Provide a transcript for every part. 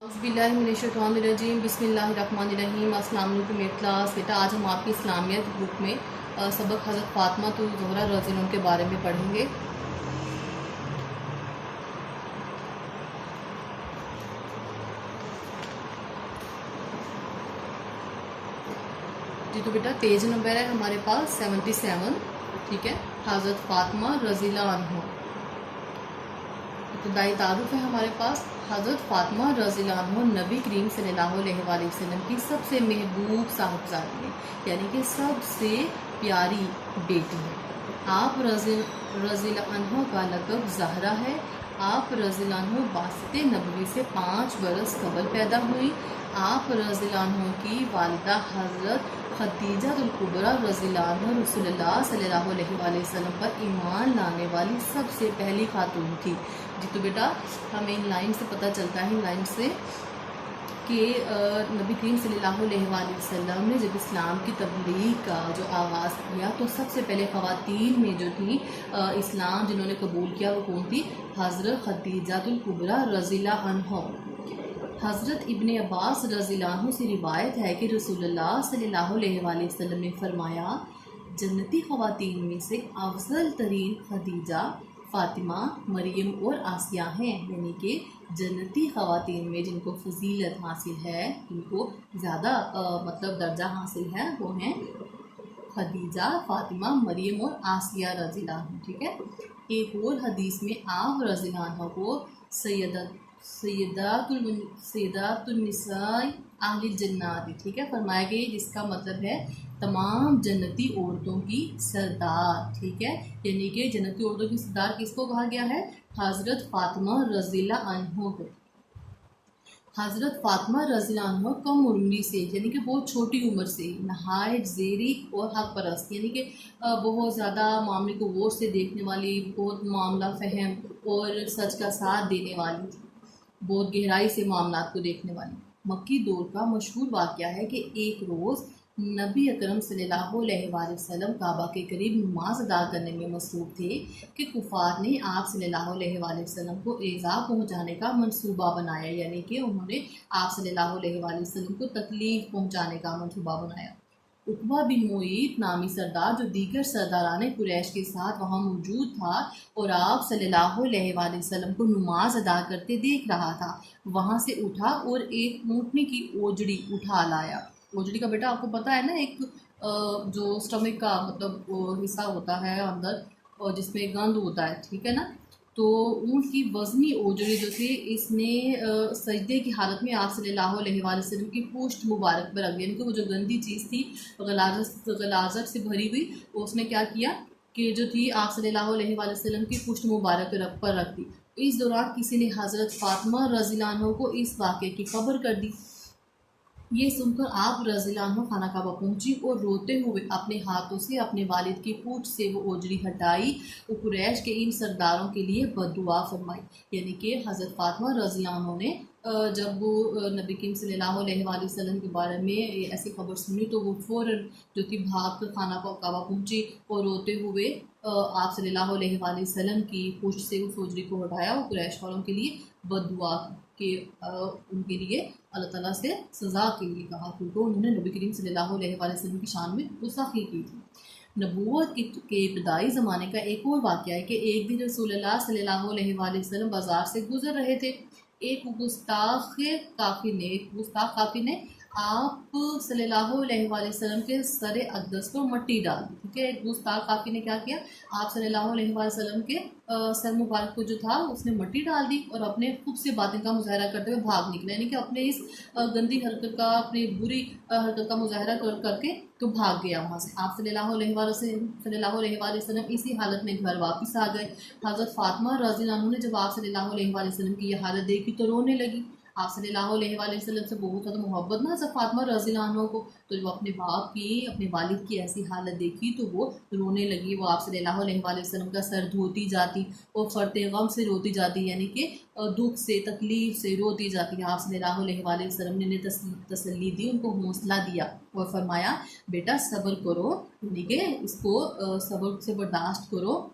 बिस्मिल्लाहिर्रहमानिर्रहीम बिस्मिल्लाहिर्रहमानिर्रहीम। अस्सलाम वालेकुम क्लास। बेटा आज हम आपकी इस्लामियत बुक में सबक हज़रत फ़ातिमा तो ज़ोहरा रज़ियल्लाहु अन्हा के बारे में पढ़ेंगे। जी तो बेटा पेज नंबर है हमारे पास 77। ठीक है, हज़रत फ़ातिमा रज़ियल्लाहु अन्हा। इब्तिदाई तारुफ है हमारे पास। हज़रत फ़ातिमा रज़ियल्लाहु अन्हा नबी करीम सल्लल्लाहु अलैहि वसल्लम की सबसे महबूब साहिबजादी है, यानी कि सबसे प्यारी बेटी है। आप रज़ियल्लाहु अन्हा का लक़ब ज़हरा है। आप रज़ियल्लाहु अन्हा वास्ते नबवी से 5 बरस कबल पैदा हुई। आप रज़ियल्लाहु अन्हा की वालिदा हज़रत खदीजा तुल कुबरा रज़ियल्लाहु अन्हा रसूलुल्लाह सल्लल्लाहु अलैहि वसल्लम पर ईमान लाने वाली सबसे पहली खातून थी। जी तो बेटा हमें इन लाइन से पता चलता है, इन लाइन से कि नबी करीम सल्लल्लाहु अलैहि वसल्लम ने जब इस्लाम की तबलीग का जो आगाज़ किया तो सबसे पहले ख़वातीन में जो थी इस्लाम जिन्होंने कबूल किया वो कौन थी? हज़रत खदीजा तुल कुबरा रज़ियल्लाहु अन्हा। हज़रत इब्ने अब्बास रज़ियल्लाहु अन्हु से रिवायत है कि रसूलुल्लाह सल्लल्लाहु अलैहि वसल्लम ने फरमाया, जन्नती ख़वातीन में से अफजल तरीन खदीजा, फ़ातिमा, मरियम और आसिया हैं। यानी कि जन्नती ख़वातीन में जिनको फजीलत हासिल है, जिनको ज़्यादा मतलब दर्जा हासिल है, वो हैं खदीजा, फ़ातिमा, मरियम और आसिया रज़ियल्लाहु अन्हा। ठीक है, एक और हदीस में आप रज़ियल्लाहु अन्हा को सैयदातुन्निसाई अहलिल जन्नत, ठीक है, फरमाया गया, जिसका मतलब है तमाम जन्नती औरतों की सरदार। ठीक है, यानी कि जन्नती औरतों की सरदार किसको कहा गया है? हज़रत फ़ातिमा रज़ियल्लाहु अन्हा को। हज़रत फ़ातिमा रज़ियल्लाहु अन्हा कम उम्र से, यानी कि बहुत छोटी उम्र से, नहायत ज़ेरी और हक़ परस्त, यानी कि बहुत ज़्यादा मामले को गौर से देखने वाली, बहुत मामला फ़हम और सच का साथ देने वाली, बहुत गहराई से मामलात को देखने वाली। मक्की दौर का मशहूर वाक़या है कि एक रोज़ नबी अकरम सल्लल्लाहु अलैहि वसल्लम काबा के करीब नमाज अदा करने में मसरूफ़ थे कि कुफ़ार ने आप सल्लल्लाहु अलैहि वसल्लम को ईज़ा पहुँचाने का मंसूबा बनाया, यानी कि उन्होंने आप सल्लल्लाहु अलैहि वसल्लम को तकलीफ़ पहुँचाने का मंसूबा बनाया। उक़बा बिन मुईत नामी सरदार जो दीगर सरदारान कुरैश के साथ वहाँ मौजूद था और आप सल्लल्लाहु अलैहि वसल्लम को नमाज अदा करते देख रहा था, वहाँ से उठा और एक ऊँटनी की ओजड़ी उठा लाया। ओजड़ी का बेटा आपको पता है ना, एक जो स्टमक का मतलब हिस्सा होता है अंदर और जिसमें गंद होता है, ठीक है ना। तो ऊँट की वज़नी ओजड़ी जो थी इसने सजदे की हालत में आप सल्लल्लाहु अलैहि वसल्लम की पुश्त मुबारक पर रख दिया, यानी कि वो जो गंदी चीज़ थी गलाजत से भरी हुई, उसने क्या किया कि जो थी आप सल्लल्लाहु अलैहि वसल्लम की पुश्त मुबारक पर रख दी। इस दौरान किसी ने हज़रत फ़ातिमा रज़ियल्लाहु अन्हा को इस वाक़े की खबर कर दी। ये सुनकर आप रज़ियल्लाहु अन्हा खाना काबा पहुंची और रोते हुए अपने हाथों से अपने वालिद की पूंछ से वो ओजड़ी हटाई और कुरैश के इन सरदारों के लिए बद्दुआ फरमाई। यानी कि हज़रत फ़ातिमा रज़ियल्लाहु अन्हा ने जब वो नबी करीम सल्लल्लाहु अलैहि वसल्लम के बारे में ऐसी खबर सुनी तो वो फ़ौरन जो थी भाग कर खाना काबा पहुंची और रोते हुए आप सल्लल्लाहु अलैहि वसल्लम की पूंछ से उस ओजड़ी को हटाया और कुरैश वालों के लिए बद्दुआ के उनके लिए अल्लाह ताला से सज़ा के लिए कहा, क्योंकि उन्होंने नबी करीम सल्लल्लाहु अलैहि वसल्लम की शान में गुस्ताखी की थी। नबूवत के इब्तदाई ज़माने का एक और वाक़या है कि एक दिन रसूलुल्लाह सल्लल्लाहु अलैहि वसल्लम बाज़ार से गुज़र रहे थे। एक गुस्ताख काफ़ी ने आप सल्लल्लाहु अलैहि वसल्लम के सर अक़दस पर मट्टी डाल दी। ठीक है, एक गुस्ताख काफ़ी ने क्या किया, आप सल्लल्लाहु अलैहि वसल्लम के सर मुबारक को जो था उसने मट्टी डाल दी और अपने खुद से बातें का मुजाहरा करते हुए भाग निकले, यानी कि अपने इस गंदी हरकत का, अपनी बुरी हरकत का मुजाहरा करके तो भाग गया वहाँ से। आप सल्लल्लाहु अलैहि वसल्लम इसी हालत में घर वापस आ गए। हज़रत फ़ातिमा रज़ियल्लाहु अन्हा ने जब आप सल्लल्लाहु अलैहि वसल्लम की यह हालत देखी तो रोने लगी। आप सल्लल्लाहु अलैहि वसल्लम से बहुत ज़्यादा मोहब्बत ना हज़रत फ़ातिमा रज़ियल्लाहु अन्हा को, तो जब अपने बाप की, अपने वालिद की ऐसी हालत देखी तो वो रोने लगी। वो आप सल्लल्लाहु अलैहि वसल्लम का सर धोती जाती और फ़र्ते गम से रोती जाती, यानी कि दुख से, तकलीफ़ से रोती जाती। आप सल्लल्लाहु अलैहि वसल्लम ने तसल्ली दी, उनको हौसला दिया और फरमाया, बेटा सब्र करो, यानी कि इसको सब्र से बर्दाश्त करो,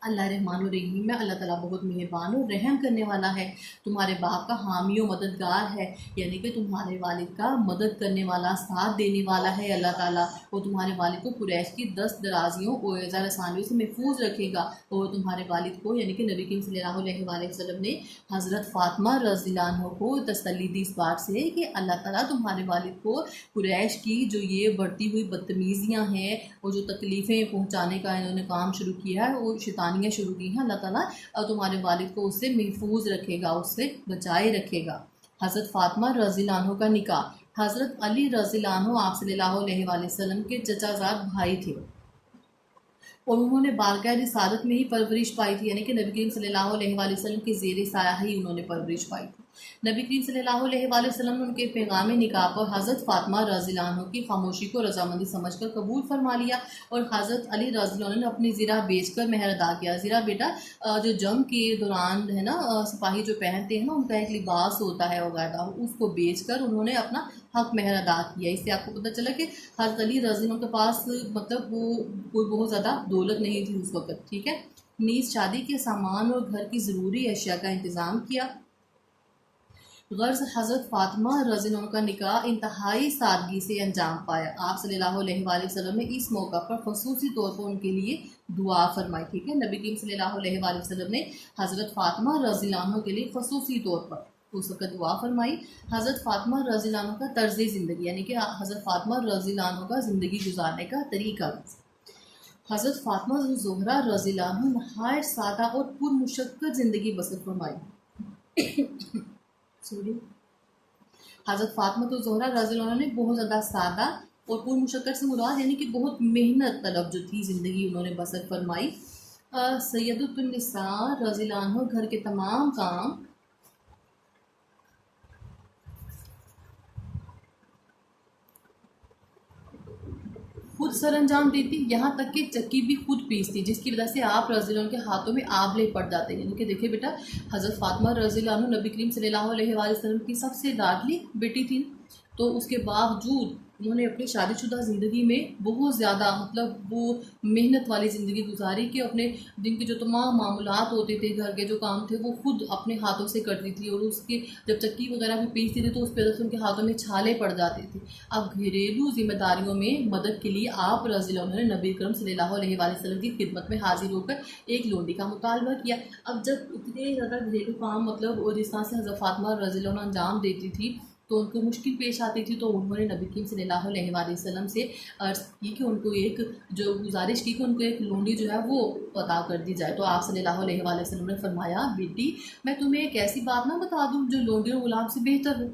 अल्लाह रहमान रहीम है, अल्लाह ताला बहुत मेहरबान और रहम करने वाला है। तुम्हारे बाप का हामी और मददगार है, यानी कि तुम्हारे वालिद का मदद करने वाला, साथ देने वाला है अल्लाह ताला। और तुम्हारे वालिद को कुरैश की 10 दराजियों और ज़र आसानियों से महफूज रखेगा। और तुम्हारे वालिद को यानी कि नबी करीम सल्लल्लाहु अलैहि वसल्लम ने हज़रत फ़ातिमा रज़ियल्लाहु अन्हा को तसल्ली दी इस बात से कि अल्लाह ताला तुम्हारे वालिद को कुरैश की जो ये बढ़ती हुई बदतमीज़ियाँ हैं और जो तकलीफ़ें पहुँचाने का इन्होंने काम शुरू किया है और शैतानियाँ शुरू की हैं, अल्लाह ताला तुम्हारे वालिद को उससे महफूज रखेगा, उससे बचाए रखेगा। हज़रत फ़ातिमा रज़ियल्लाहु अन्हा का निकाह। हज़रत अली रज़ियल्लाहु अन्हु आप सल्लल्लाहु अलैहि वसल्लम के चचाज़ाद भाई थे और उन्होंने बारगाह रिसालत में ही परवरिश पाई थी, यानी कि नबी करीम सल्लल्लाहु अलैहि वसल्लम के ज़ेर साया ही उन्होंने परवरिश पाई थी। नबी करीम सल्लल्लाहु अलैहि वसल्लम ने उनके पैगाम निकाह पर हज़रत फ़ातिमा रज़ियल्लाहु अन्हा की खामोशी को रजामंदी समझकर कबूल फरमा लिया और हज़रत अली रज़ियल्लाहु अन्हु ने अपनी ज़िरा बेचकर मेहर अदा किया। ज़िरा बेटा जो जंग के दौरान है ना सिपाही जो पहनते हैं ना, उनका एक लिबास होता है वगैरह, उसको बेचकर उन्होंने अपना हक मेहर अदा किया। इससे आपको पता चला कि हज़रत अली रज़ियल्लाहु अन्हु के पास मतलब वो कोई बहुत ज़्यादा दौलत नहीं थी उस वक़्त, ठीक है। नीज़ शादी के सामान और घर की ज़रूरी अशिया का इंतज़ाम किया। गर्ज हज़रत फ़ातिमा रज़ियल्लाहु अन्हा का निकाह इंतहाई सादगी से अंजाम पाया। आप सल्लल्लाहु अलैहि वसल्लम ने इस मौका पर ख़ुसूसी तौर पर उनके लिए दुआ फरमाई, ठीक है। नबी करीम सल्लल्लाहु अलैहि वसल्लम ने हज़रत फ़ातिमा रज़ियल्लाहु अन्हा के लिए ख़ुसूसी तौर पर उस वक़्त दुआ फरमाई। हज़रत फ़ातिमा रज़ियल्लाहु अन्हा का तर्ज़ ज़िंदगी, यानी कि हज़रत फ़ातिमा रज़ियल्लाहु अन्हा का ज़िंदगी गुजारने का तरीका। हज़रत फ़ातिमा ज़ोहरा रज़ियल्लाहु अन्हा नहायत सादा और पुरमुशक्क़त ज़िंदगी बसर फरमाई। सॉरी, हज़रत फ़ातिमा तो ज़ोहरा रज़ियल्लाहु अन्हा ने बहुत ज़्यादा सादा और पुरमुशक्क़त से मुराद यानी कि बहुत मेहनत तलब जो थी ज़िंदगी उन्होंने बसर फरमाई। सैयदुन्निसा रज़ियल्लाहु अन्हा घर के तमाम काम खुद सर अंजाम देती, यहाँ तक कि चक्की भी खुद पीसती, जिसकी वजह से आप रज़ियल्लाहु अन्हु के हाथों में आबले पड़ जाते हैं। यानी कि देखिए बेटा, हज़रत फ़ातिमा रज़ियल्लाहु अन्हा नबी करीम सल्लल्लाहु अलैहि वसल्लम की सबसे लाडली बेटी थी, तो उसके बावजूद उन्होंने अपनी शादीशुदा ज़िंदगी में बहुत ज़्यादा मतलब वो मेहनत वाली ज़िंदगी गुजारी कि अपने दिन के जो तमाम मामूलात होते थे, घर के जो काम थे, वो खुद अपने हाथों से करती थी। और उसके जब चक्की वगैरह भी पीसती थी तो उस वजह से उनके हाथों में छाले पड़ जाते थे। अब घरेलू जिम्मेदारियों में मदद के लिए आप रज़ियल्लाहु अन्हु ने नबी करम सल्लल्लाहु अलैहि वसल्लम की खिदमत में हाजिर होकर एक लोंडी का मुतालबा किया। अब जब इतने ज़्यादा घरेलू काम मतलब और जिस तरह से हज़रत फ़ातिमा रज़ियल्लाहु अन्हा अंजाम देती थी तो उनको मुश्किल पेश आती थी, तो उन्होंने नबी करीम सल्लल्लाहु अलैहि वसल्लम से अर्ज़ की कि उनको एक जो गुजारिश की कि उनको एक लोंडी जो है वो अता कर दी जाए। तो आप सल्लल्लाहु अलैहि वसल्लम ने फरमाया, बेटी मैं तुम्हें एक ऐसी बात ना बता दूँ जो लोंडी और गुलाम से बेहतर हो।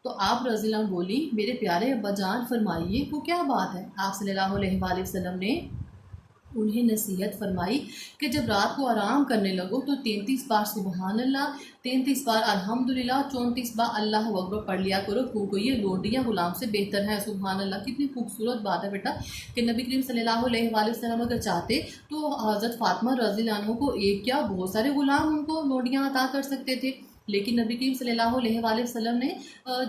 तो आप रज़ियल्लाहु अन्हु बोली, मेरे प्यारे अब्बा जान फरमाइए वो क्या बात है। आप सल्लल्लाहु अलैहि वसल्लम ने उन्हें नसीहत फरमाई कि जब रात को आराम करने लगो तो 33 बार सुबहान अल्लाह, 33 बार अल्हम्दुलिल्लाह, 34 बार अल्लाह अकबर पढ़ लिया करो, क्योंकि ये लोंडियाँ गुलाम से बेहतर है। सुबहान अल्लाह, कितनी खूबसूरत बात है बेटा कि नबी करीम सल्लल्लाहु अलैहि वसल्लम अगर चाहते तो हज़रत फ़ातिमा रज़ियल्लाहु अन्हा को एक क्या बहुत सारे गुलाम उनको लोंडियाँ अता कर सकते थे। लेकिन नबी करीम सल्लल्लाहु अलैहि वसल्लम ने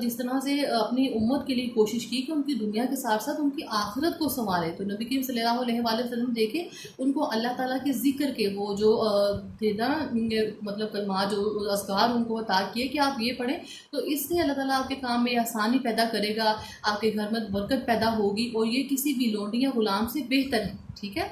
जिस तरह से अपनी उम्मत के लिए कोशिश की कि उनकी दुनिया के साथ साथ उनकी आखिरत को संवारे, तो नबी करीम सल्लल्लाहु अलैहि वसल्लम देखे उनको अल्लाह ताला के ज़िक्र के वो जो थे ना मतलब कलमात जो अज़कार उनको अता किए कि आप ये पढ़ें तो इससे अल्लाह ताला आपके काम में आसानी पैदा करेगा, आपके घर में बरकत पैदा होगी और ये किसी भी लोंडी या गुलाम से बेहतर है। ठीक है।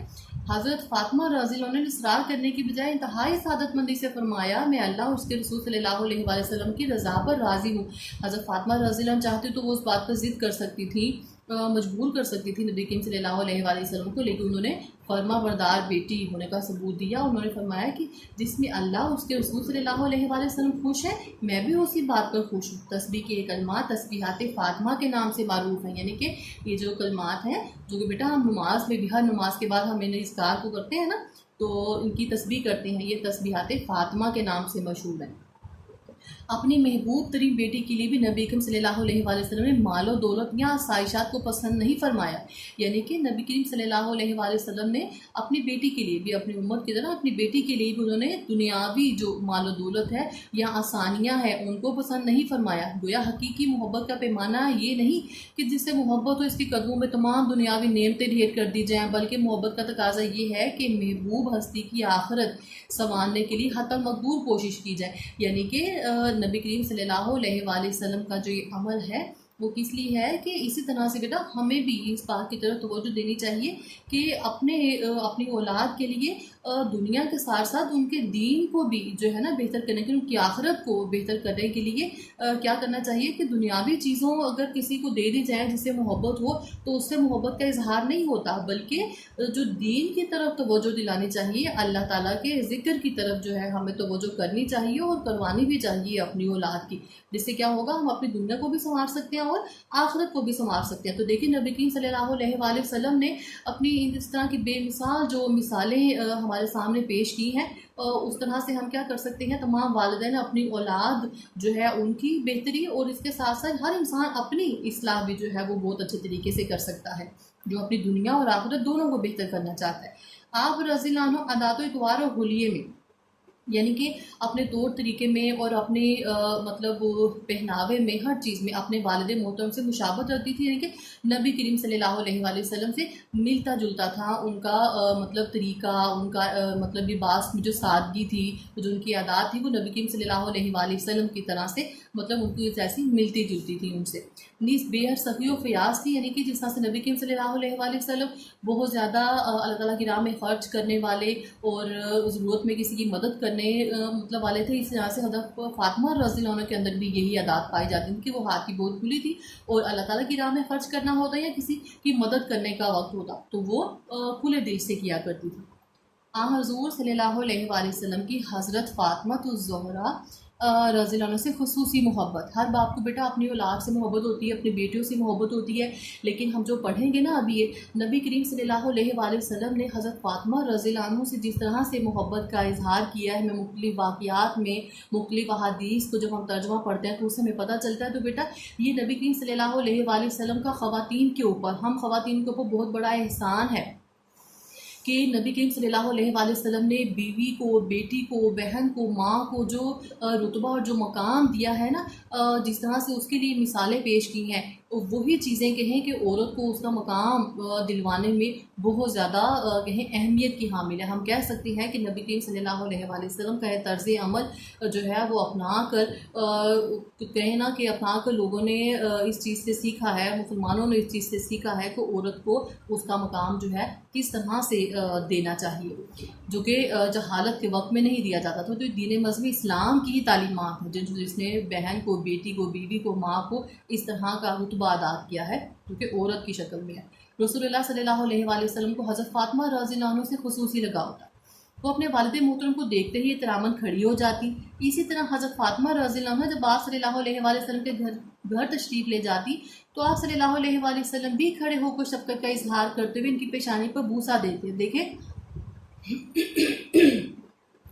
हज़रत फ़ातिमा रज़ियल्लाहु अन्हा ने इसरार करने की बजाय इंतहाई सादतमंदी से फरमाया, मैं अल्लाह और उसके रसूल सल्लल्लाहु अलैहि वसल्लम की रज़ा पर राज़ी हूँ। हज़रत फ़ातिमा रज़ियल्लाहु अन्हा चाहती तो वो उस बात पर ज़िद कर सकती थी, मजबूर कर सकती थी नबी करीम सल्लल्लाहु अलैहि वसल्लम को, लेकिन उन्होंने फर्मा बरदार बेटी होने का सबूत दिया। उन्होंने फरमाया कि जिसमें अल्लाह उसके रसूल सल्लल्लाहु अलैहि वसल्लम खुश है, मैं भी उसी बात पर खुश हूँ। तस्बीह के कलमात तस्बीहात फ़ातिमा के नाम से मारूफ हैं, यानी कि ये जो कलमात हैं जो कि बेटा हम नमाज में भी हर नमाज के बाद हम इन्हें इज़कार को करते हैं ना, तो इनकी तस्बीह करते हैं, ये तस्बीहात फ़ातिमा के नाम से मशहूर हैं। अपनी महबूब तरीन बेटी के लिए भी नबी करीम सल्लल्लाहु अलैहि वसल्लम ने मालो दौलत या आसाइशात को पसंद नहीं फरमाया। यानी कि नबी करीम सल्लल्लाहु अलैहि वसल्लम ने अपनी बेटी के लिए भी, अपनी उम्मत की तरह अपनी बेटी के लिए भी उन्होंने दुनियावी जो मालो दौलत है या आसानियाँ हैं उनको पसंद नहीं फरमाया। गोया हकीकी मोहब्बत का पैमाना ये नहीं कि जिससे मोहब्बत हो इसके कदमों में तमाम दुनियावी नेमतें ढेर कर दी जाएँ, बल्कि मोहब्बत का तकाजा ये है कि महबूब हस्ती की आखिरत संवारने के लिए हत्तल मकदूर कोशिश की जाए। यानी कि नबी करीम सल्लल्लाहु अलैहि वसल्लम का जो ये अमल है वो किस लिए है कि इसी तरह से बेटा हमें भी इस बात की तरफ तवज्जो देनी चाहिए कि अपनी औलाद के लिए दुनिया के साथ साथ उनके दीन को भी जो है ना बेहतर करने के लिए, उनकी आखिरत को बेहतर करने के लिए क्या करना चाहिए कि दुनियावी चीज़ों अगर किसी को दे दी जाए जिससे मोहब्बत हो तो उससे मोहब्बत का इजहार नहीं होता, बल्कि जो दीन की तरफ तवज्जो दिलानी चाहिए, अल्लाह ताला के ज़िक्र की तरफ जो है हमें तवज्जो करनी चाहिए और करवानी भी चाहिए अपनी औलाद की, जिससे क्या होगा हम अपनी दुनिया को भी संवार सकते हैं और आखिरत को भी संवार सकते हैं। तो देखिए नबी करीम सल्लल्लाहु अलैहि वसल्लम ने अपनी इस तरह की बेमिसाल जो मिसालें हमारे सामने पेश की हैं, उस तरह से हम क्या कर सकते हैं, तमाम वालिदैन अपनी औलाद जो है उनकी बेहतरी और इसके साथ साथ हर इंसान अपनी इस्लाह भी जो है वो बहुत अच्छे तरीके से कर सकता है, जो अपनी दुनिया और आखिरत दोनों को बेहतर करना चाहता है। आप रज़ियल्लाहु अन्हु अदात इतवार और हुलिये में यानी कि अपने तौर तरीके में और अपने मतलब पहनावे में, हर चीज़ में अपने वालिद मोहतरम से मुशाबत रखती थी। यानी कि नबी करीम सल्लल्लाहु अलैहि वसल्लम से मिलता जुलता था उनका मतलब तरीका, उनका मतलब लिबास में जो सादगी थी, जो उनकी आदत थी वो नबी करीम सल्लल्लाहु अलैहि वसल्लम की तरह से मतलब उनकी जैसी मिलती जुलती थी उनसे। नीस बेहद सखी और फ़याज़ थी, यानी कि जिस तरह से नबी करीम सल्लल्लाहु अलैहि वसल्लम बहुत ज़्यादा अल्लाह ताला की राह में ख़र्च करने वाले और ज़रूरत में किसी की मदद करने मतलब वाले थे, इस तरह से हज़रत फ़ातिमा रज़ियल्लाहु अन्हा के अंदर भी यही आदत पाई जाती थी कि वो हाथ की बहुत खुली थी और अल्लाह ताला की राह में ख़र्च करना होता या किसी की मदद करने का वक्त होता तो वो खुले दिल से किया करती थी। हज़ूर सल्लल्लाहु अलैहि वसल्लम की हज़रत फ़ातिमा ज़हरा रज़ियल्लाहु अन्हा से खुसूसी मोहब्बत। हर बाप को बेटा अपनी औलाद से मोहब्बत होती है, अपनी बेटियों से मोहब्बत होती है, लेकिन हम जो पढ़ेंगे ना अभी ये नबी करीम सल्लल्लाहु अलैहि वसल्लम ने हज़रत फ़ातिमा रज़ियल्लाहु अन्हा से जिस तरह से मोहब्बत का इजहार किया है, हमें मुख्तलिफ़ वाक़ियात में मुख्तलिफ़ अहादीस को जब हम तर्जुमा पढ़ते हैं तो उससे हमें पता चलता है। तो बेटा ये नबी करीम सल्लल्लाहु अलैहि वसल्लम का ख़वातीन के ऊपर, हम ख़वातीन के ऊपर बहुत बड़ा एहसान है कि नबी करीम सल्लल्लाहु अलैहि वसल्लम ने बीवी को, बेटी को, बहन को, माँ को जो रुतबा और जो मकाम दिया है ना, जिस तरह से उसके लिए मिसालें पेश की हैं, वही चीज़ें कहें कि औरत को उसका मकाम दिलवाने में बहुत ज़्यादा कहें अहमियत की हामिल है। हम कह सकते हैं कि नबी करीम सल्लल्लाहु अलैहि वसल्लम का तर्ज़ अमल जो है वो अपना कर कहें ना कि अपना कर लोगों ने इस चीज़ से सीखा है, मुसलमानों ने इस चीज़ से सीखा है कि औरत को उसका मकाम जो है किस तरह से देना चाहिए, जो कि जहालत के वक्त में नहीं दिया जाता था। तो दीन मज़हब इस्लाम की ही तालीमात है जिसने बहन को, बेटी को, बीवी को, माँ को इस तरह का रुतबा अदा किया है जो कि औरत की शक्ल में है। रसूलुल्लाह सल्लल्लाहु अलैहि वसल्लम को हज़रत फ़ातिमा रज़ियल्लाहु अन्हा से खुसूसी लगाव था। वो अपने वालिद मोहतरम को देखते ही एहतरामन खड़ी हो जाती। इसी तरह हज़रत फ़ातिमा रज़ियल्लाहु अन्हा जब आप सल्लल्लाहु अलैहि वसल्लम के घर तशरीफ़ ले जाती तो आप सल्लल्लाहु अलैहि वसल्लम भी खड़े होकर शफ़क़त का इजहार करते हुए इनकी पेशानी पर बूसा देते। देखें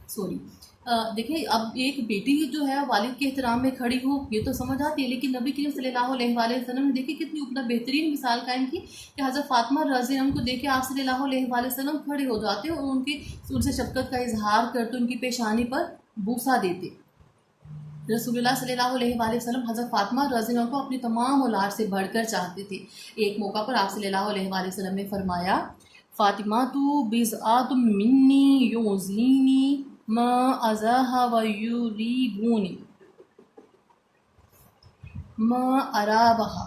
सॉरी देखिए, अब एक बेटी जो है वालिद के एहतराम में खड़ी हो ये तो समझ आती है, लेकिन नबी करीम सल्लल्लाहु अलैहि वसल्लम ने देखिए कितनी अपना बेहतरीन मिसाल कायम की कि हज़रत फ़ातिमा रज़ियल्लाहु अन्हा को देखे आप सल्लल्लाहु अलैहि वसल्लम खड़े हो जाते और उनसे शफ़क़त का इजहार करते, उनकी पेशानी पर बूसा देते। रसूलुल्लाह सल्लल्लाहु अलैहि वसल्लम हज़रत फ़ातिमा रज़ियल्लाहु अन्हा को अपनी तमाम औलाद से बढ़कर चाहते थे। एक मौका पर आप सल्लल्लाहु अलैहि वसल्लम ने फरमाया, फ़ातिमा तू बिज़आतुम मिन्नी युज़ीनी मा अज़ाहा व युरीबूनी मा अराबहा।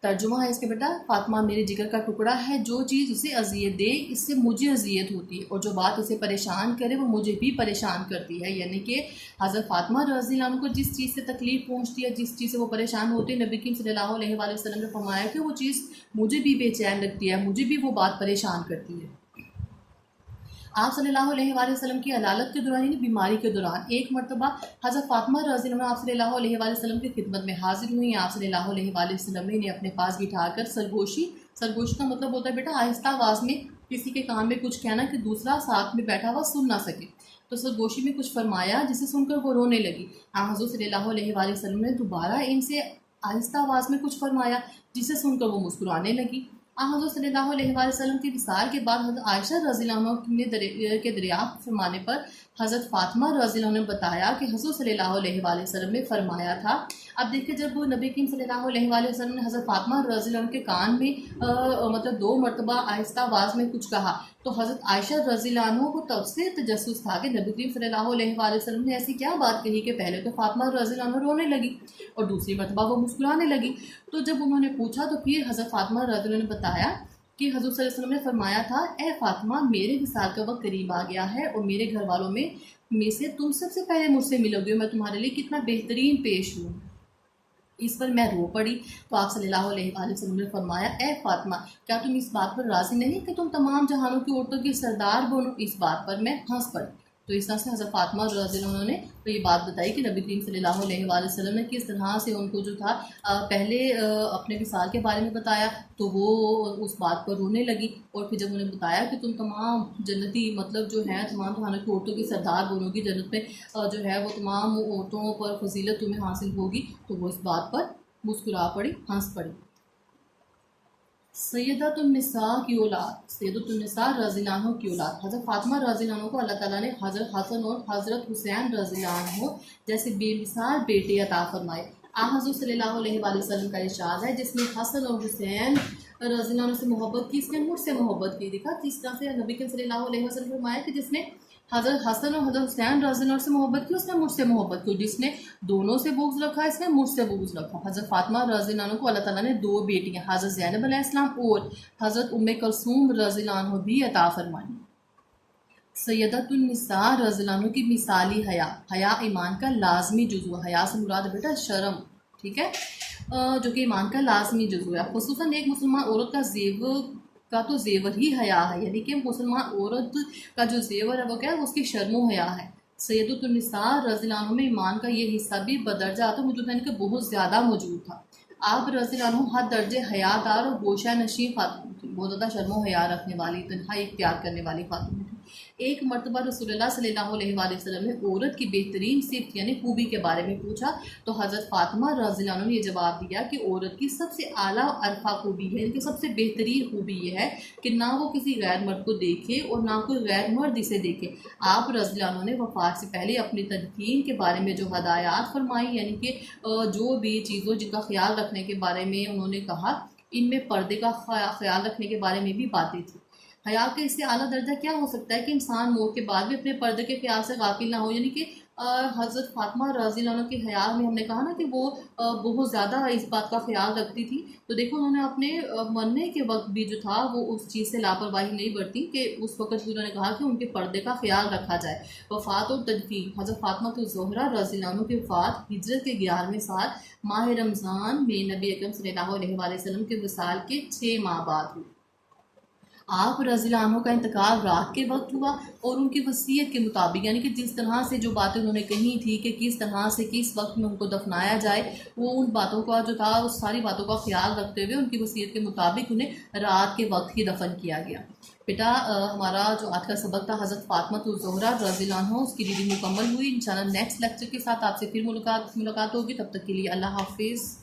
तर्जुमा है इसके बेटा, फ़ातिमा मेरे जिगर का टुकड़ा है, जो चीज़ उसे अजियत दे इससे मुझे अजियत होती है और जो बात उसे परेशान करे वो मुझे भी परेशान करती है। यानी कि हज़रत फ़ातिमा रज़ियल्लाहु अन्हा को जिस चीज़ से तकलीफ़ पहुँचती है, जिस चीज़ से वो परेशान होते हैं, नबी करीम सल्लल्लाहु अलैहि वसल्लम ने फरमाया कि वो चीज़ मुझे भी बेचैन रखती है, मुझे भी वो बात परेशान करती है। आप सल्लल्लाहु अलैहि वसल्लम की अलालत के दौरान यानी बीमारी के दौरान एक मरतबा हज़रत फ़ातिमा रज़ियल्लाहु अन्हा आप सल्लल्लाहु अलैहि वसल्लम की खिदमत में हाजिर हुई। आप सल्लल्लाहु अलैहि वसल्लम ने इन्हें अपने पास बिठाकर सरगोशी का मतलब होता है बेटा आहिस्ता आवाज़ में किसी के कान में कुछ कहना कि दूसरा साथ में बैठा हुआ सुन ना सके। तो तो सरगोशी में कुछ फरमाया जिसे सुनकर वो रोने लगी। हज़रत सल्लल्लाहु अलैहि वसल्लम ने दोबारा इनसे आहिस्ता आवाज़ में कुछ फरमाया जिसे सुनकर वो मुस्कुराने लगी। हज़रत सल्लल्लाहु अलैहि वसल्लम के विसाल के बाद हज़रत आयशा रज़ियल्लाहु अन्हा के दरियाफ़्त फरमाने पर हज़रत फ़ातिमा रज़ियल्लाहु अन्हा ने बताया कि हज़रत सल्लल्लाहु अलैहि वसल्लम ने फरमाया था। अब देखिए, जब नबी करीम सल्लल्लाहु अलैहि वसल्लम ने हज़रत फ़ातिमा रज़ियल्लाहु अन्हा के कान में मतलब 2 मरतबा आहिस्ता आवाज़ में कुछ कहा, तो हज़रत आयशा रज़ियल्लाहु अन्हा को तब से तजस्सुस था कि नबी करीम सल्लल्लाहु अलैहि वसल्लम ने ऐसी क्या बात कही कि पहले तो फ़ातिमा रज़ियल्लाहु अन्हा रोने लगी और दूसरी मरतबा वो मुस्कुराने लगी। तो जब उन्होंने पूछा तो फिर हज़रत फ़ातिमा रज़ियल्लाहु अन्हा ने बताया कि हज़रत सल्लल्लाहु अलैहि वसल्लम ने फरमाया था, ए फ़ातिमा, मेरे विसाल का वक्त करीब आ गया है और मेरे घर वालों में से तुम सबसे पहले मुझसे मिलोगे और मैं तुम्हारे लिए कितना बेहतरीन पेश हूँ। इस पर मैं रो पड़ी। तो आप सल्लल्लाहु अलैहि वसल्लम ने फरमाया, ए फ़ातिमा, क्या तुम इस बात पर राज़ी नहीं कि तुम तमाम जहानों की औरतों की सरदार बनो? इस बात पर मैं हंस पड़ी। तो इस तरह से हज़रत फ़ातिमा रज़ियल्लाहु अन्हा ने तो ये बात बताई कि नबी करीम सल्लल्लाहु अलैहि वसल्लम ने किस तरह से उनको जो था पहले अपने विसाल के बारे में बताया, तो वो उस बात पर रोने लगी। और फिर जब उन्हें बताया कि तुम तमाम जन्नती मतलब जो है तमाम जहानों की औरतों की सरदार बनोगी, जन्नत में जो है वो तमाम औरतों पर फजीलत तुम्हें हासिल होगी, तो वो इस बात पर मुस्कुरा पड़ी, हंस पड़ी। सैयदतुन्निसा की औलाद, सैयदतुन्निसा रज़ियल्लाहु की औलाद हज़रत फ़ातिमा रज़ियल्लाहु को अल्लाह ताला ने हज़रत हसन और हज़रत हुसैन रज़ियल्लाहु जैसे बेमिसाल बेटे अता फरमाए। हज़रत सल्लल्लाहु अलैहि वसल्लम का इरशाद है, जिसने हसन और हुसैन रज़ियल्लाहु से मोहब्बत की, इसने मुझसे मोहब्बत की। देखा किस तरह से नबी करीम सल्लल्लाहु अलैहि वसल्लम फरमाया कि जिसने हज़रत हसन और हज़रत हुसैन रज़ियल्लाहु से मोहब्बत की, उसने मुझसे मोहब्बत की। जिसने दोनों से बुग़्ज़ रखा, इसने मुझसे बुग़्ज़ रखा। हज़रत फ़ातिमा रज़ियल्लाहु को अल्लाह ताला ने 2 बेटियाँ हज़रत ज़ैनब अलैहिस्सलाम और हज़रत उम्मे कुलसूम रज़ियल्लाहु भी अता फरमाई। सैयदतुन्निसा रज़ियल्लाहु की मिसाली हया, हया ईमान का लाजमी जुज़्व। हया से मुराद बेटा शर्म, ठीक है, जो कि ईमान का लाजमी जुज़्व है। खुसूसन एक मुसलमान औरत का तो जेवर ही हया है, यानी कि मुसलमान औरत का जो जेवर है वो क्या है, उसकी शर्मो हया है। सैयदतुन्निसा रज़ियल्लाहु में ईमान का ये हिस्सा भी बदरजा तो मौजूद है, इनके बहुत ज़्यादा मौजूद था। आप रज़ियल्लाहु हर दर्जे हयादार और गोशा नशीं खातून थी, बहुत ज़्यादा शर्मो हया रखने वाली, तन्हाई इख्तियार करने वाली खातून थी। एक मरतबा रसूलुल्लाह सल्लल्लाहु अलैहि वसल्लम ने औरत की बेहतरीन सिफ़त यानी खूबी के बारे में पूछा, तो हज़रत फ़ातिमा रज़ियल्लाहु अन्हा ने ये जवाब दिया कि औरत की सबसे आला अरफा खूबी है, इनकी सबसे बेहतरीन खूबी ये है कि ना वो किसी गैर मर्द को देखे और ना कोई गैर मर्द इसे देखे। आप रज़ियल्लाहु अन्हा ने वफ़ात से पहले अपनी तदकीन के बारे में जो हदायत फरमाई, यानी कि जो भी चीज़ों जिनका ख्याल रखने के बारे में उन्होंने कहा, इनमें पर्दे का ख्याल रखने के बारे में भी बातें थी। हया का इससे आला दर्जा क्या हो सकता है कि इंसान मौत के बाद भी अपने पर्दे के ख्याल से गाफिल ना हो, यानी कि हज़रत फ़ातिमा रज़ियल्लाहु अन्हा के हया में हमने कहा ना कि वो बहुत ज़्यादा इस बात का ख्याल रखती थी। तो देखो उन्होंने अपने मरने के वक्त भी जो था वो उस चीज़ से लापरवाही नहीं बरती कि उस वक्त भी उन्होंने कहा कि उनके पर्दे का ख्याल रखा जाए। वफ़ात और तदफीन, हज़रत फ़ातिमा ज़ोहरा रज़ियल्लाहु अन्हा की वफ़ात हिजरत के 11वें साल माह रमज़ान में नबी अकरम सल्लल्लाहु अलैहि वसल्लम के विसाल के 6 माह बाद हुई। आप रज़ियल्लाहु अन्हु का इंतकाल रात के वक्त हुआ और उनकी वसीयत के मुताबिक, यानी कि जिस तरह से जो बातें उन्होंने कही थी कि किस तरह से किस वक्त में उनको दफनाया जाए, वो उन बातों का जो था उस सारी बातों का ख्याल रखते हुए उनकी वसीयत के मुताबिक उन्हें रात के वक्त ही दफन किया गया। बेटा हमारा जो आज का सबक था हज़रत फ़ातिमा ज़ोहरा रज़ियल्लाहु अन्हा, उसकी रीडिंग मुकम्मल हुई। इंशाल्लाह नेक्स्ट लेक्चर के साथ आपसे फिर मुलाकात होगी। तब तक के लिए अल्लाह हाफिज़।